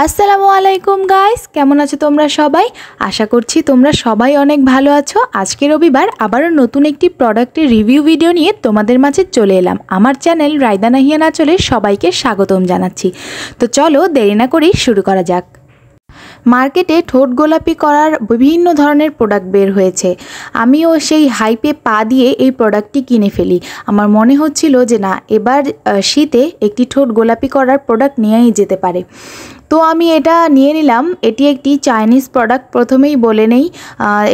আসসালামু আলাইকুম গাইস, কেমন আছো তোমরা সবাই? আশা করছি তোমরা সবাই অনেক ভালো আছো। আজকে রবিবার আবারও নতুন একটি প্রোডাক্টের রিভিউ ভিডিও নিয়ে তোমাদের মাঝে চলে এলাম। আমার চ্যানেল রায়দা নাহিয়া নাচলে সবাইকে স্বাগতম জানাচ্ছি। তো চলো দেরি না করেই শুরু করা যাক। মার্কেটে ঠোঁট গোলাপি করার বিভিন্ন ধরনের প্রোডাক্ট বের হয়েছে। আমিও সেই হাইপে পা দিয়ে এই প্রোডাক্টটি কিনে ফেলি। আমার মনে হচ্ছিল যে না, এবার শীতে একটি ঠোঁট গোলাপি করার প্রোডাক্ট নিয়েই যেতে পারে। তো আমি এটা নিয়ে নিলাম। এটি একটি চাইনিজ প্রোডাক্ট, প্রথমেই বলে নেই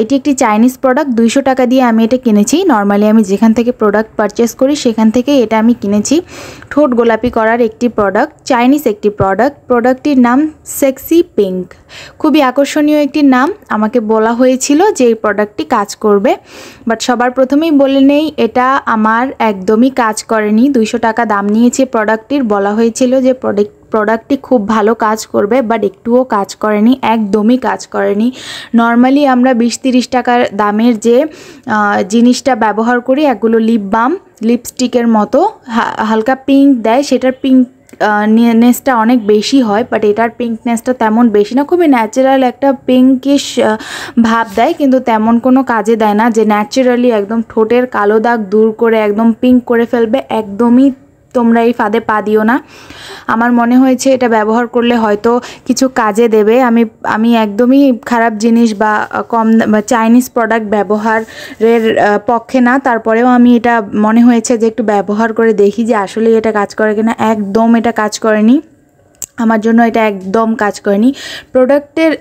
এটি একটি চাইনিজ প্রোডাক্ট। 200 টাকা দিয়ে আমি এটা কিনেছি। নর্মালি আমি যেখান থেকে প্রোডাক্ট পারচেস করি সেখান থেকে এটা আমি কিনেছি। ঠোঁট গোলাপি করার একটি প্রোডাক্ট, চাইনিজ একটি প্রোডাক্টটির নাম সেক্সি পিঙ্ক। খুবই আকর্ষণীয় একটি নাম। আমাকে বলা হয়েছিল যে এই প্রোডাক্টটি কাজ করবে, বাট সবার প্রথমেই বলে নেই এটা আমার একদমই কাজ করেনি। 200 টাকা দাম নিয়েছে প্রোডাক্টটির। বলা হয়েছিল যে প্রোডাক্টটি খুব ভালো কাজ করবে, বাট একটুও কাজ করেনি, একদমই কাজ করেনি। নর্মালি আমরা 20-30 টাকার দামের যে জিনিসটা ব্যবহার করি, এগুলো লিপ বাম, লিপস্টিকের মতো হালকা পিঙ্ক দেয়, সেটার নেসটা অনেক বেশি হয়, বাট এটার পিঙ্কনেসটা তেমন বেশি না। খুবই ন্যাচারাল একটা পিঙ্কিশ ভাব দেয়, কিন্তু তেমন কোনো কাজে দেয় না যে ন্যাচারালি একদম ঠোঁটের কালো দাগ দূর করে একদম পিঙ্ক করে ফেলবে। একদমই তোমরা এই ফাঁদে পা দিও না। আমার মনে হয়েছে এটা ব্যবহার করলে হয়তো কিছু কাজে দেবে। আমি একদমই খারাপ জিনিস বা চাইনিজ প্রোডাক্ট ব্যবহারের পক্ষে না। তারপরেও আমি এটা মনে হয়েছে যে একটু ব্যবহার করে দেখি যে আসলে এটা কাজ করে কিনা। একদম এটা কাজ করেনি, আমার জন্য এটা একদম কাজ করেনি। প্রোডাক্টের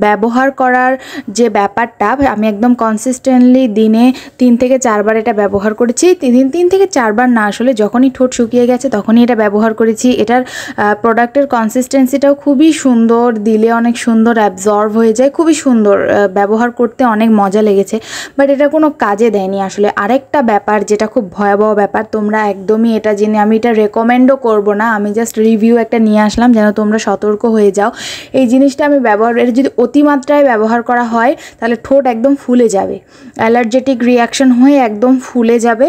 ব্যবহার করার যে ব্যাপারটা, আমি একদম কনসিস্টেন্টলি দিনে 3 থেকে 4 বার এটা ব্যবহার করেছি। 3 থেকে 4 বার না, আসলে যখনই ঠোঁট শুকিয়ে গেছে তখনই এটা ব্যবহার করেছি। এটার প্রোডাক্টের কনসিস্টেন্সিটাও খুবই সুন্দর, দিলে অনেক সুন্দর অ্যাবজর্ব হয়ে যায়, খুবই সুন্দর, ব্যবহার করতে অনেক মজা লেগেছে। বাট এটা কোনো কাজে দেয়নি আসলে। আরেকটা ব্যাপার যেটা খুব ভয়াবহ ব্যাপার, তোমরা একদমই এটা জেনে, আমি এটা রেকমেন্ডও করবো না, আমি জাস্ট রিভিউ একটা নিয়ে আসলাম যেন তোমরা সতর্ক হয়ে যাও। এই জিনিসটা আমি এটা যদি অতিমাত্রায় ব্যবহার করা হয় তাহলে ঠোঁট একদম ফুলে যাবে, অ্যালার্জেটিক রিয়াকশন হয়ে একদম ফুলে যাবে।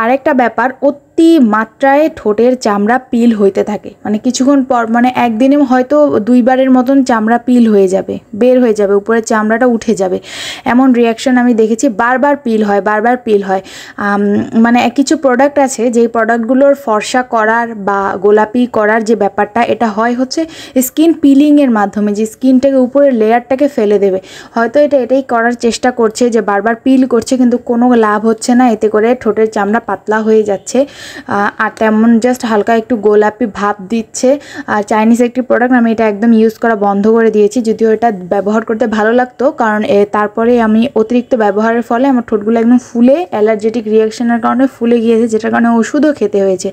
আরেকটা ব্যাপার, অতি মাত্রায় ঠোঁটের চামড়া পিল হইতে থাকে, মানে কিছুক্ষণ পর, মানে একদিনে হয়তো 2 বারের মতন চামড়া পিল হয়ে যাবে, বের হয়ে যাবে, উপরের চামড়াটা উঠে যাবে। এমন রিয়াকশন আমি দেখেছি। বারবার পিল হয়। মানে কিছু প্রোডাক্ট আছে যেই প্রোডাক্টগুলোর ফর্সা করার বা গোলাপি করার যে ব্যাপারটা, এটা হয় হচ্ছে স্কিন পিলিংয়ের মাধ্যমে, যে স্কিনটাকে উপরের লেয়ারটাকে ফেলে দেবে। হয়তো এটাই করার চেষ্টা করছে, যে বারবার পিল করছে, কিন্তু কোনো লাভ হচ্ছে না। এতে করে ঠোঁটের চামড়া পাতলা হয়ে যাচ্ছে, আর তেমন জাস্ট হালকা একটু গোলাপি ভাব দিচ্ছে। আর চাইনিজ একটি প্রোডাক্ট, আমি এটা একদম ইউজ করা বন্ধ করে দিয়েছি। যদিও এটা ব্যবহার করতে ভালো লাগতো, কারণ তারপরে আমি অতিরিক্ত ব্যবহারের ফলে আমার ঠোঁটগুলো একদম ফুলে, অ্যালার্জেটিক রিয়াকশনের কারণে ফুলে গিয়েছে, যেটার কারণে ওষুধও খেতে হয়েছে।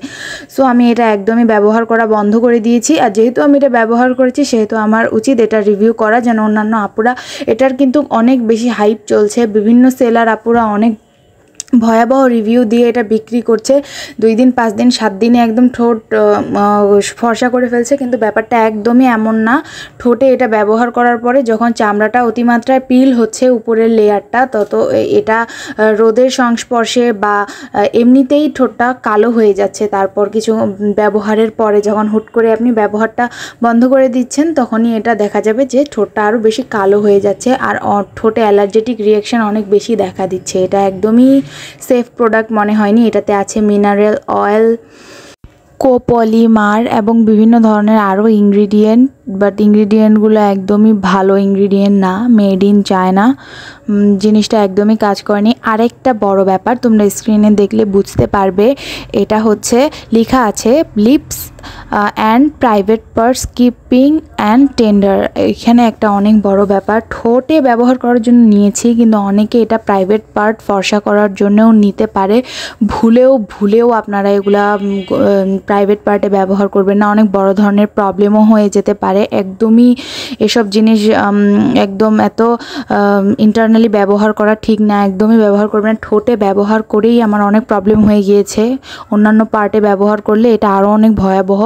সো আমি এটা একদমই ব্যবহার করা বন্ধ করে দিয়েছি। আর যেহেতু আমি এটা ব্যবহার করেছি, সেহেতু আমার উচিত এটা রিভিউ করা, যেন অন্যান্য আপুরা, এটার কিন্তু অনেক বেশি হাইপ চলছে, বিভিন্ন সেলার আপুরা অনেক ভয়াবহ রিভিউ দিয়ে এটা বিক্রি করছে। 2 দিন 5 দিন 7 দিনে একদম ঠোঁট ফর্সা করে ফেলছে, কিন্তু ব্যাপারটা একদমই এমন না। ঠোঁটে এটা ব্যবহার করার পরে যখন চামড়াটা অতিমাত্রায় পিল হচ্ছে উপরের লেয়ারটা, তত এটা রোদের সংস্পর্শে বা এমনিতেই ঠোঁটটা কালো হয়ে যাচ্ছে। তারপর কিছু ব্যবহারের পরে যখন হুট করে আপনি ব্যবহারটা বন্ধ করে দিচ্ছেন, তখনই এটা দেখা যাবে যে ঠোঁটটা আরও বেশি কালো হয়ে যাচ্ছে, আর ঠোঁটে অ্যালার্জেটিক রিয়াকশান অনেক বেশি দেখা দিচ্ছে। এটা একদমই সেফ প্রোডাক্ট মনে হয়নি। এটাতে আছে মিনারেল অয়েল, কোপলিমার এবং বিভিন্ন ধরনের আরও ইনগ্রিডিয়েন্ট, বাট ইনগ্রিডিয়েন্টগুলো একদমই ভালো ইনগ্রিডিয়েন্ট না, মেড ইন চায়না। জিনিসটা একদমই কাজ করেনি। আরেকটা বড় ব্যাপার, তোমরা স্ক্রিনে দেখলে বুঝতে পারবে, এটা হচ্ছে লেখা আছে lips and private parts keeping and tender. এখানে একটা অনেক বড় ব্যাপার, ঠোঁটে ব্যবহার করার জন্য নিয়েছি, কিন্তু অনেকে এটা প্রাইভেট পার্ট ফর্সা করার জন্যও নিতে পারে। ভুলেও আপনারা এগুলা প্রাইভেট পার্টে ব্যবহার করবেন না, অনেক বড় ধরনের প্রবলেমও হয়ে যেতে পারে। একদমই এসব জিনিস একদম এত ইন্টারনালি ব্যবহার করা ঠিক না, একদমই ব্যবহার করবেন না। ঠোঁটে ব্যবহার করেই আমার অনেক প্রবলেম হয়ে গিয়েছে। অন্যান্য পার্টে ব্যবহার করলে এটা আরও অনেক ভয়াবহ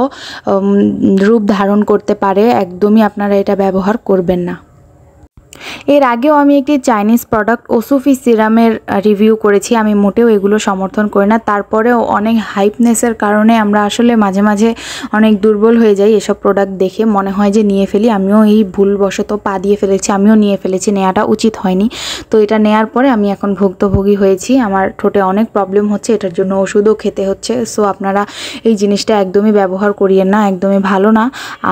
রূপ ধারণ করতে পারে। একদমই আপনারা এটা ব্যবহার করবেন না। এর আগেও আমি একটি চাইনিজ প্রোডাক্ট ওসুফি সিরামের রিভিউ করেছি। আমি মোটেও এগুলো সমর্থন করি না, তারপরেও অনেক হাইপনেসের কারণে আমরা আসলে মাঝে মাঝে অনেক দুর্বল হয়ে যাই এসব প্রোডাক্ট দেখে, মনে হয় যে নিয়ে ফেলি। আমিও এই ভুলবশত পা দিয়ে ফেলেছি, আমিও নিয়ে ফেলেছি, নেওয়াটা উচিত হয়নি। তো এটা নেয়ার পরে আমি এখন ভুক্তভোগী হয়েছি, আমার ঠোঁটে অনেক প্রবলেম হচ্ছে, এটার জন্য ওষুধও খেতে হচ্ছে। সো আপনারা এই জিনিসটা একদমই ব্যবহার করিয়েন না, একদমই ভালো না।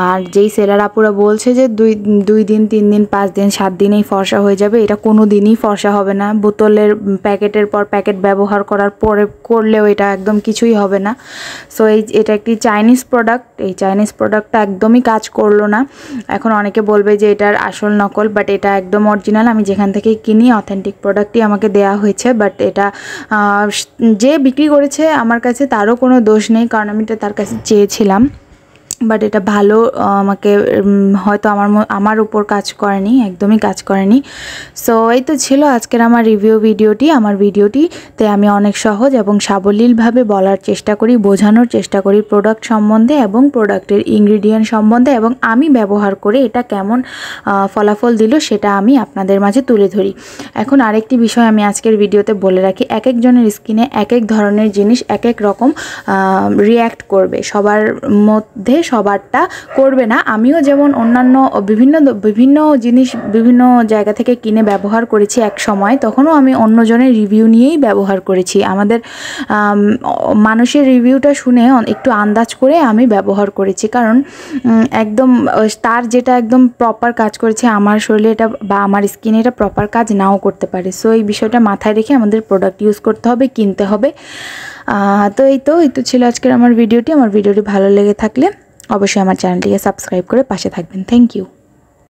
আর যেই সেলার আপুরা বলছে যে দুই দিন 3 দিন 5 দিন 7 দিনেই ফর্সা হয়ে যাবে, এটা কোনো দিনই ফর্সা হবে না। বোতলের প্যাকেটের পর প্যাকেট ব্যবহার করার পরে করলেও এটা একদম কিছুই হবে না। সো এটা একটি চাইনিজ প্রোডাক্ট, এই চাইনিজ প্রোডাক্টটা একদমই কাজ করলো না। এখন অনেকে বলবে যে এটার আসল নকল, বাট এটা একদম অরিজিনাল। আমি যেখান থেকে কিনি অথেন্টিক প্রোডাক্টই আমাকে দেওয়া হয়েছে। বাট এটা যে বিক্রি করেছে আমার কাছে তারও কোনো দোষ নেই, কারণ আমি এটা তার কাছে চেয়েছিলাম। বাট এটা ভালো আমাকে হয়তো আমার উপর কাজ করেনি, একদমই কাজ করেনি। সো এই তো ছিল আজকের আমার রিভিউ ভিডিওটি। আমার ভিডিওটিতে আমি অনেক সহজ এবং সাবলীলভাবে বলার চেষ্টা করি, বোঝানোর চেষ্টা করি প্রোডাক্ট সম্বন্ধে এবং প্রোডাক্টের ইনগ্রিডিয়েন্ট সম্বন্ধে, এবং আমি ব্যবহার করে এটা কেমন ফলাফল দিল সেটা আমি আপনাদের মাঝে তুলে ধরি। এখন আরেকটি বিষয় আমি আজকের ভিডিওতে বলে রাখি, এক একজনের স্কিনে এক এক ধরনের জিনিস এক এক রকম রিয়্যাক্ট করবে, সবার মধ্যে সবারটা করবে না। আমিও যেমন অন্যান্য বিভিন্ন জিনিস বিভিন্ন জায়গা থেকে কিনে ব্যবহার করেছি এক সময়, তখনও আমি অন্যজনের রিভিউ নিয়েই ব্যবহার করেছি। আমাদের মানুষের রিভিউটা শুনে একটু আন্দাজ করে আমি ব্যবহার করেছি, কারণ একদম তার যেটা একদম প্রপার কাজ করেছে আমার শরীরে এটা বা আমার স্কিনে এটা প্রপার কাজ নাও করতে পারে। সো এই বিষয়টা মাথায় রেখে আমাদের প্রোডাক্ট ইউজ করতে হবে, কিনতে হবে। তো এই তো ছিল আজকের আমার ভিডিওটি। আমার ভিডিওটি ভালো লেগে থাকলে অবশ্যই আমার চ্যানেলটিকে সাবস্ক্রাইব করে পাশে থাকবেন। Thank you.